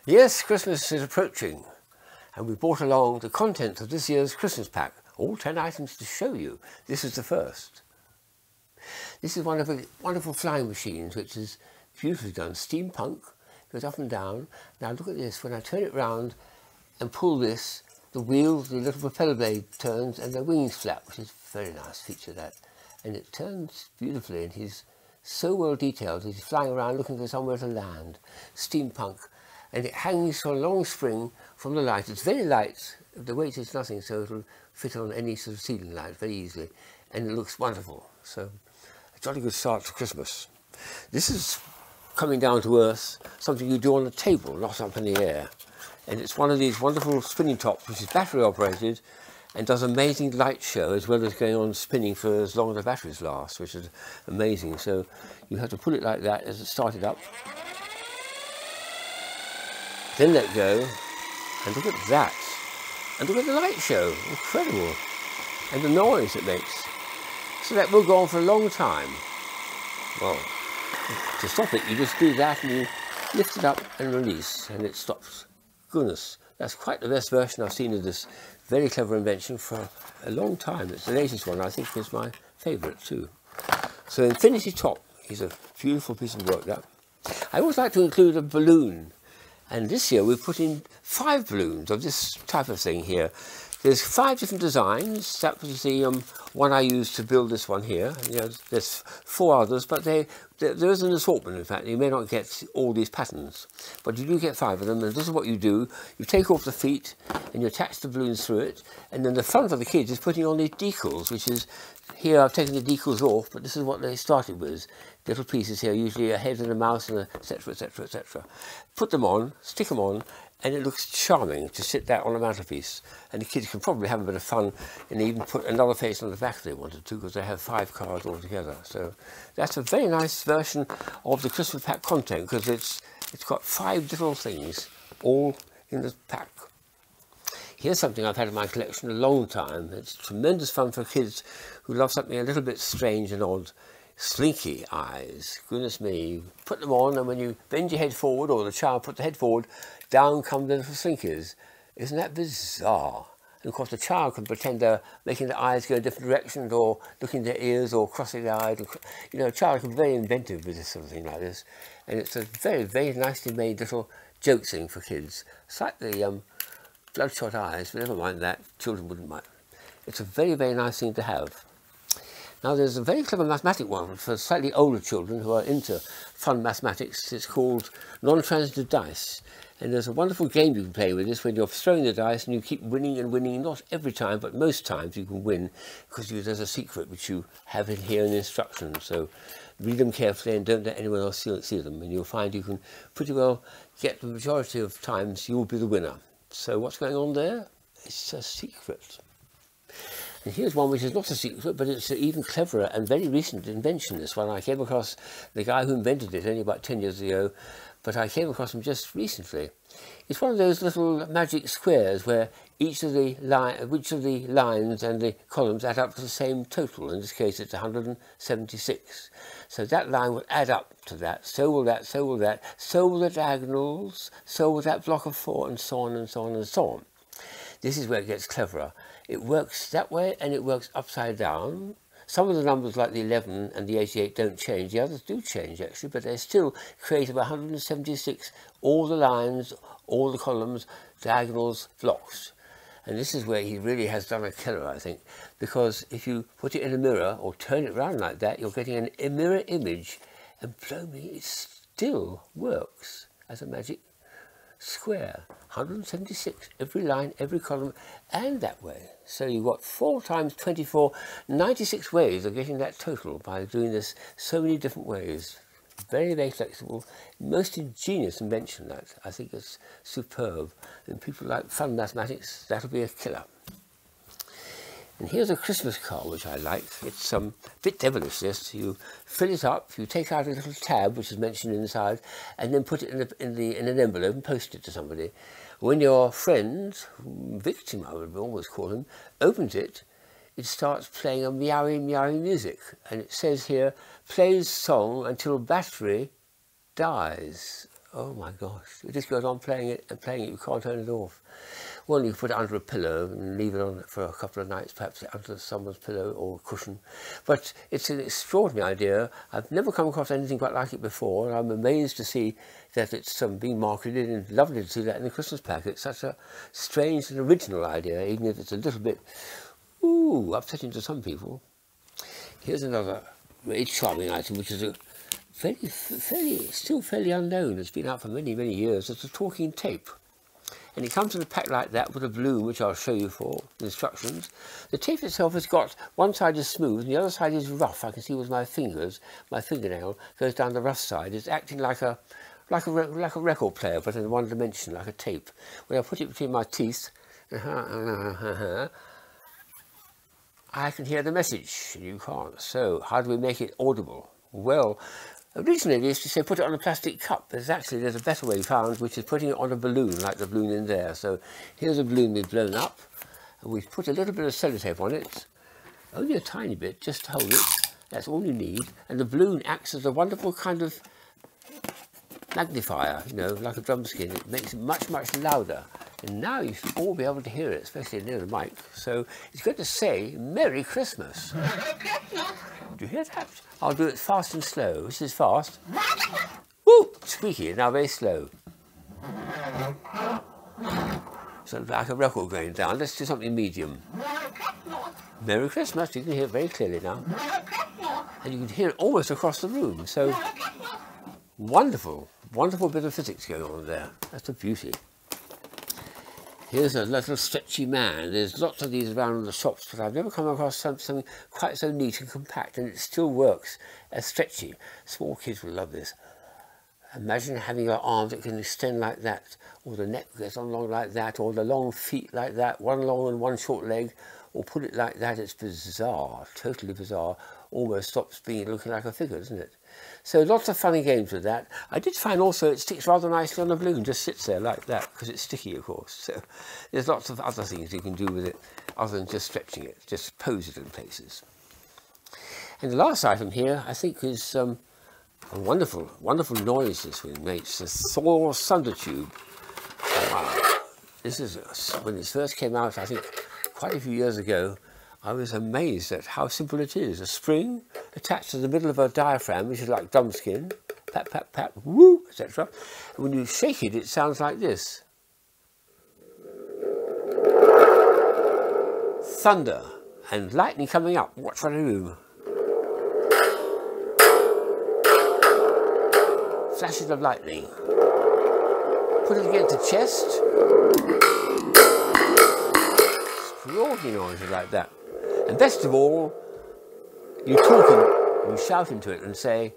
Yes, Christmas is approaching, and we brought along the contents of this year's Christmas pack, all 10 items to show you. This is the first. This is one of the wonderful flying machines, which is beautifully done, steampunk, goes up and down. Now look at this, when I turn it round and pull this, the wheels, the little propeller blade turns and the wings flap, which is a very nice feature that. And it turns beautifully, and he's so well detailed, he's flying around looking for somewhere to land. Steampunk. And it hangs on a long spring from the light. It's very light, the weight is nothing, so it'll fit on any sort of ceiling light very easily. And it looks wonderful. So a jolly good start to Christmas. This is coming down to earth, something you do on a table, not up in the air. And it's one of these wonderful spinning tops, which is battery operated and does amazing light show, as well as going on spinning for as long as the batteries last, which is amazing. So you have to pull it like that as it started up. Then let go, and look at that. And look at the light show, incredible. And the noise it makes. So that will go on for a long time. Well, to stop it, you just do that and you lift it up and release, and it stops. Goodness, that's quite the best version I've seen of this very clever invention for a long time. It's the latest one, I think, is my favourite too. So Infinity Top is a beautiful piece of work, that. I always like to include a balloon. And this year we've put in 5 balloons of this type of thing here. There's 5 different designs. That was the one I used to build this one here. You know, there's 4 others, but there is an assortment, in fact. You may not get all these patterns, but you do get 5 of them, and this is what you do. You take off the feet, and you attach the balloons through it, and then the front of the kids is putting on these decals, which is, here I've taken the decals off, but this is what they started with. Little pieces here, usually a head and a mouse, and etc., etc., etc. Put them on, stick them on, and it looks charming to sit there on a mantelpiece. And the kids can probably have a bit of fun and even put another face on the back if they wanted to, because they have 5 cards altogether. So that's a very nice version of the Christmas pack content, because it's got 5 little things all in the pack. Here's something I've had in my collection a long time. It's tremendous fun for kids who love something a little bit strange and odd. Slinky Eyes. Goodness me, you put them on, and when you bend your head forward, or the child puts the head forward, down come the little slinkies. Isn't that bizarre? And of course the child can pretend they're making their eyes go in different directions, or looking their ears, or crossing their eyes. You know, a child can be very inventive with this sort of thing like this. And it's a very, very nicely made little joke thing for kids. It's like the bloodshot eyes, but never mind that, children wouldn't mind. It's a very, very nice thing to have. Now there's a very clever mathematic one for slightly older children who are into fun mathematics. It's called Nontransitive Dice. And there's a wonderful game you can play with this when you're throwing the dice and you keep winning and winning. Not every time, but most times you can win, because there's a secret which you have in here in the instructions. So read them carefully and don't let anyone else see them. And you'll find you can pretty well get the majority of times you'll be the winner. So what's going on there? It's a secret. And here's one which is not a secret, but it's an even cleverer and very recent invention, this one. I came across the guy who invented it only about 10 years ago, but I came across him just recently. It's one of those little magic squares where each of the lines and the columns add up to the same total. In this case, it's 176. So that line will add up to that, so will that, so will that, so will the diagonals, so will that block of 4, and so on and so on and so on. This is where it gets cleverer. It works that way, and it works upside down. Some of the numbers, like the 11 and the 88, don't change. The others do change, actually, but they still create about 176, all the lines, all the columns, diagonals, blocks. And this is where he really has done a killer, I think, because if you put it in a mirror or turn it around like that, you're getting a mirror image, and blow me, it still works as a magic square. 176, every line, every column, and that way. So you've got 4 times 24, 96 ways of getting that total by doing this so many different ways. Very, very flexible, most ingenious invention. That I think is superb. And people like fun mathematics, that'll be a killer. And here's a Christmas card which I like. It's a bit devilish, this. You fill it up, you take out a little tab which is mentioned inside, and then put it in an envelope and post it to somebody. When your friend, victim I would almost call him, opens it, it starts playing a meowing, meowing music. And it says here, plays song until battery dies. Oh my gosh, it just goes on playing it and playing it, you can't turn it off. Well, you put it under a pillow and leave it on for a couple of nights, perhaps under someone's pillow or cushion. But it's an extraordinary idea. I've never come across anything quite like it before, and I'm amazed to see that it's being marketed, and lovely to see that in the Christmas pack. It's such a strange and original idea, even if it's a little bit, upsetting to some people. Here's another very charming item, which is a still fairly unknown. It's been out for many, many years. It's a talking tape. And it comes in a pack like that with a balloon, which I'll show you for the instructions. The tape itself has got, one side is smooth and the other side is rough. I can see with my fingers, my fingernail goes down the rough side. It's acting like a record player, but in one dimension, like a tape. When I put it between my teeth, I can hear the message. You can't. So how do we make it audible? Well, originally they used to say put it on a plastic cup. There's a better way found, which is putting it on a balloon, like the balloon in there. So here's a balloon we've blown up, and we've put a little bit of sellotape on it, only a tiny bit, just to hold it. That's all you need. And the balloon acts as a wonderful kind of magnifier, you know, like a drum skin. It makes it much, much louder. And now you should all be able to hear it, especially near the mic. So it's going to say Merry Christmas. Do you hear that? I'll do it fast and slow. This is fast. Woo! Squeaky, now very slow. So like a record going down. Let's do something medium. Merry Christmas. You can hear it very clearly now. And you can hear it almost across the room. So wonderful, wonderful bit of physics going on there. That's a beauty. Here's a little Stretchy Man. There's lots of these around in the shops, but I've never come across something quite so neat and compact, and it still works as stretchy. Small kids will love this. Imagine having your arms that can extend like that, or the neck goes on long like that, or the long feet like that, one long and one short leg, or put it like that. It's bizarre, totally bizarre. Almost stops being looking like a figure, doesn't it? So lots of funny games with that. I did find also it sticks rather nicely on the balloon, just sits there like that, because it's sticky, of course. So there's lots of other things you can do with it, other than just stretching it, just pose it in places. And the last item here, I think, is a wonderful, wonderful noise this one makes. The Thor Thunder Tube. Wow. This is, when this first came out, I think, quite a few years ago, I was amazed at how simple it is. A spring attached to the middle of a diaphragm, which is like drum skin, pat, pat, pat, woo, etc. And when you shake it, it sounds like this. Thunder and lightning coming up. Watch what I do. Flashes of lightning. Put it against the chest. Extraordinary noises like that. And best of all, you shout into it and say,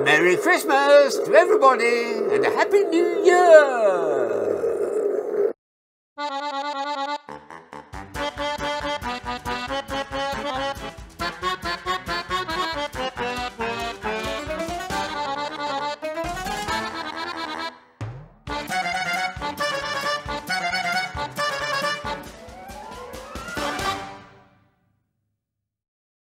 Merry Christmas to everybody and a Happy New Year!